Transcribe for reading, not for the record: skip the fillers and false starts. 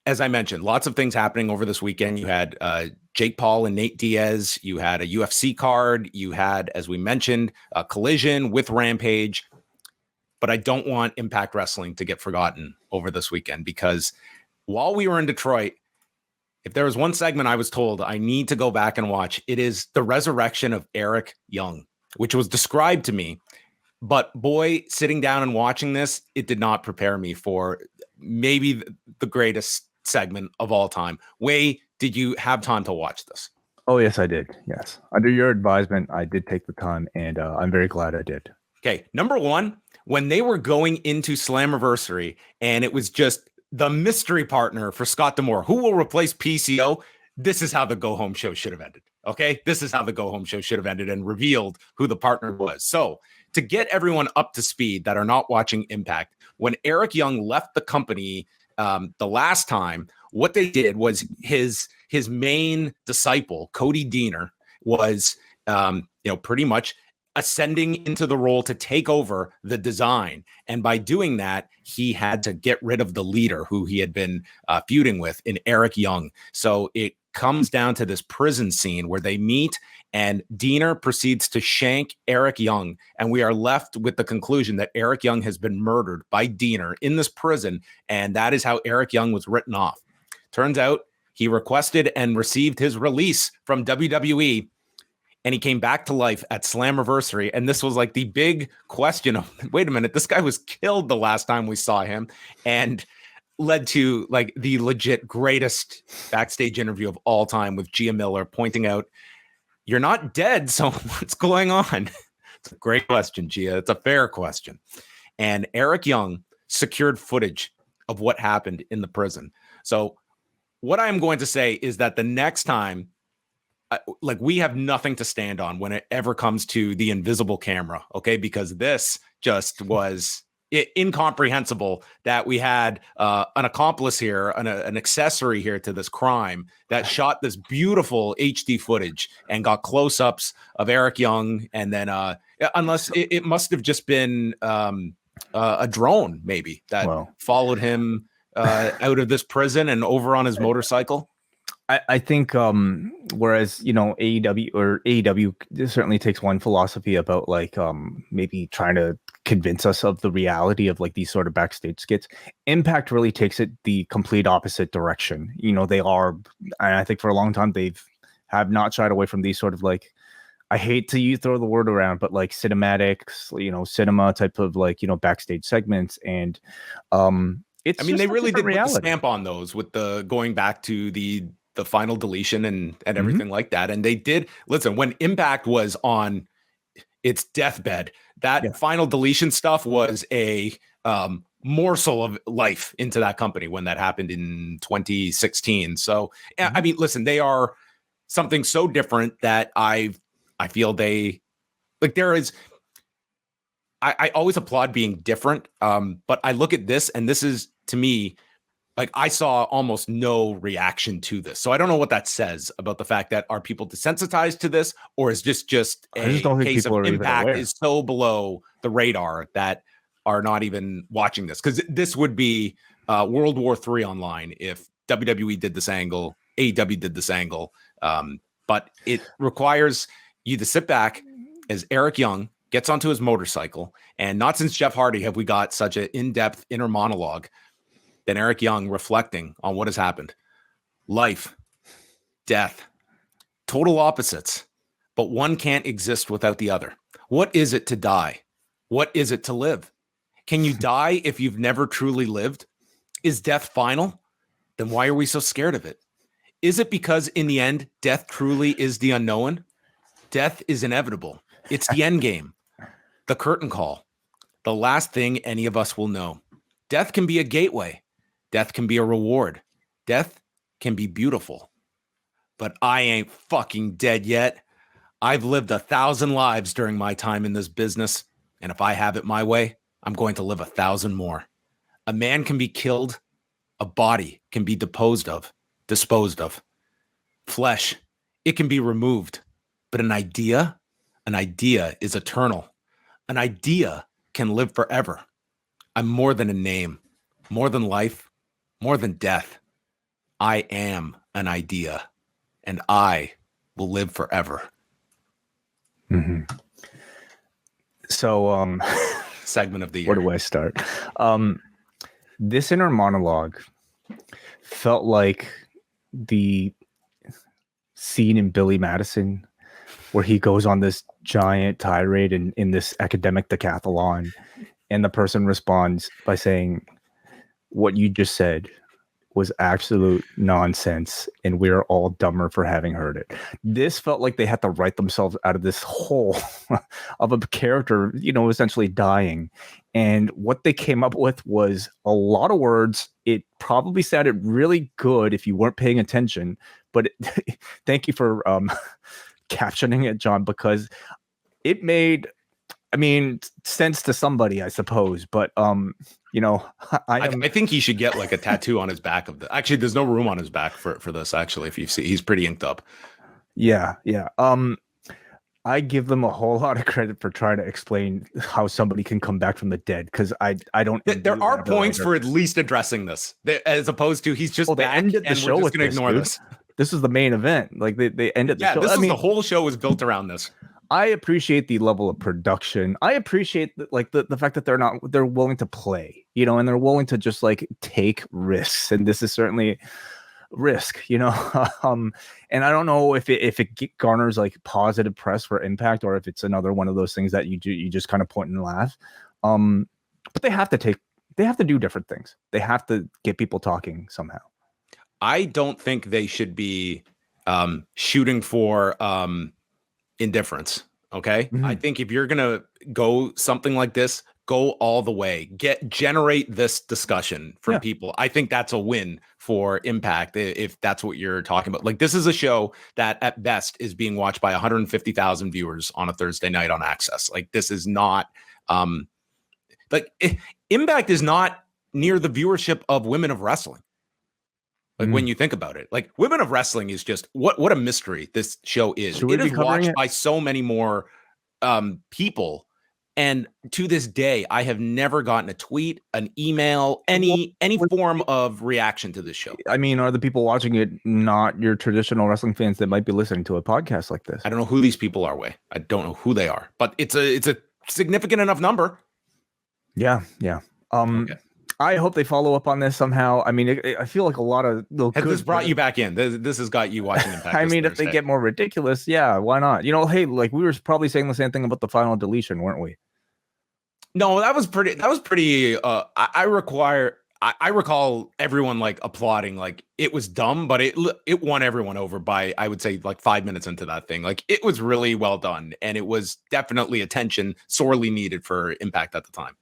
as I mentioned, lots of things happening over this weekend. You had Jake Paul and Nate Diaz. You had a UFC card. You had, as we mentioned, a Collision with Rampage. But I don't want Impact Wrestling to get forgotten over this weekend, because while we were in Detroit, if there was one segment I was told I need to go back and watch, it is the resurrection of Eric Young, which was described to me. But boy, sitting down and watching this, it did not prepare me for maybe the greatest segment of all time. Wei, did you have time to watch this? Oh, yes, I did. Yes. Under your advisement, I did take the time, and I'm very glad I did. Okay. Number one, when they were going into Slammiversary and it was just the mystery partner for Scott D'Amore, who will replace PCO, this is how the Go Home show should have ended. Okay. This is how the Go Home show should have ended and revealed who the partner was. So to get everyone up to speed that are not watching Impact, when Eric Young left the company the last time, what they did was his main disciple, Cody Deaner, was pretty much ascending into the role to take over the design. And by doing that, he had to get rid of the leader who he had been feuding with in Eric Young. So it comes down to this prison scene where they meet and Deaner proceeds to shank Eric Young. And we are left with the conclusion that Eric Young has been murdered by Deaner in this prison. And that is how Eric Young was written off. Turns out he requested and received his release from WWE, and he came back to life at Slammiversary. And this was like the big question of, wait a minute, this guy was killed the last time we saw him, and led to like the legit greatest backstage interview of all time with Gia Miller pointing out, you're not dead, so what's going on? It's a great question, Gia. It's a fair question. And Eric Young secured footage of what happened in the prison. So what I'm going to say is that the next time, we have nothing to stand on when it ever comes to the invisible camera, okay? Because this just was incomprehensible that we had an accomplice here, an accessory here to this crime that shot this beautiful HD footage and got close-ups of Eric Young, and then unless it must have just been a drone maybe that followed him out of this prison and over on his motorcycle. I think whereas AEW certainly takes one philosophy about maybe trying to convince us of the reality of like these sort of backstage skits. Impact really takes it the complete opposite direction. They are, and I think for a long time have not shied away from these sort of like, I hate to throw the word around, but like cinematics, cinema type of backstage segments. And they really did put the stamp on those with the going back to the final deletion and everything like that. And they did, listen, when Impact was on its deathbed, that final deletion stuff was a morsel of life into that company when that happened in 2016. So, I mean, listen, they are something so different that I feel they, like, there is, I always applaud being different. But I look at this, and this is, to me, like, I saw almost no reaction to this. So I don't know what that says about the fact that are people desensitized to this, or is this just a case of Impact is so below the radar that are not even watching this? Because this would be World War III online if WWE did this angle, AEW did this angle. But it requires you to sit back as Eric Young gets onto his motorcycle. And not since Jeff Hardy have we got such an in-depth inner monologue than Eric Young reflecting on what has happened. Life, death, total opposites, but one can't exist without the other. What is it to die? What is it to live? Can you die if you've never truly lived? Is death final? Then why are we so scared of it? Is it because in the end, death truly is the unknown? Death is inevitable. It's the end game, the curtain call, the last thing any of us will know. Death can be a gateway. Death can be a reward. Death can be beautiful. But I ain't fucking dead yet. I've lived 1,000 lives during my time in this business. And if I have it my way, I'm going to live 1,000 more. A man can be killed. A body can be disposed of. Flesh, it can be removed. But an idea is eternal. An idea can live forever. I'm more than a name, more than life, more than death. I am an idea, and I will live forever. Mm-hmm. So, segment of the year. Where do I start? This inner monologue felt like the scene in Billy Madison where he goes on this giant tirade in this academic decathlon, and the person responds by saying, "What you just said was absolute nonsense, and we're all dumber for having heard it." This felt like they had to write themselves out of this hole of a character, essentially dying. And what they came up with was a lot of words. It probably sounded really good if you weren't paying attention, but thank you for captioning it, John, because it made, sense to somebody, I suppose. But I think he should get like a tattoo on his back of the. Actually, there's no room on his back for this. Actually, if you see, he's pretty inked up. Yeah. I give them a whole lot of credit for trying to explain how somebody can come back from the dead, because I don't. There are points for at least addressing this, as opposed to he's just back ended the and show we're just with going to ignore this. This is the main event. Like they ended the show. The whole show was built around this. I appreciate the level of production. I appreciate the fact that they're willing to play, and they're willing to just like take risks. And this is certainly risk, and I don't know if it garners like positive press for Impact, or if it's another one of those things that you just kind of point and laugh. But they have to do different things. They have to get people talking somehow. I don't think they should be shooting for indifference. Okay. Mm-hmm. I think if you're gonna go something like this, go all the way, generate this discussion from people. I think that's a win for Impact, if that's what you're talking about. Like, this is a show that at best is being watched by 150,000 viewers on a Thursday night on Access. Like, this is not Impact is not near the viewership of Women of Wrestling. Like, when you think about it, like, Women of Wrestling is just what a mystery this show is. It is watched by so many more people. And to this day, I have never gotten a tweet, an email, any form of reaction to this show. I mean, are the people watching it not your traditional wrestling fans that might be listening to a podcast like this? I don't know who these people are, Way. I don't know who they are, but it's a significant enough number. Yeah. Okay. I hope they follow up on this somehow. I mean, I feel like a lot of this brought you back in. This has got you watching Impact. I mean, if they get more ridiculous, yeah, why not? Hey, like, we were probably saying the same thing about the final deletion, weren't we? No, that was pretty. I recall everyone like applauding, like it was dumb, but it won everyone over by, I would say, like 5 minutes into that thing. Like, it was really well done, and it was definitely attention sorely needed for Impact at the time.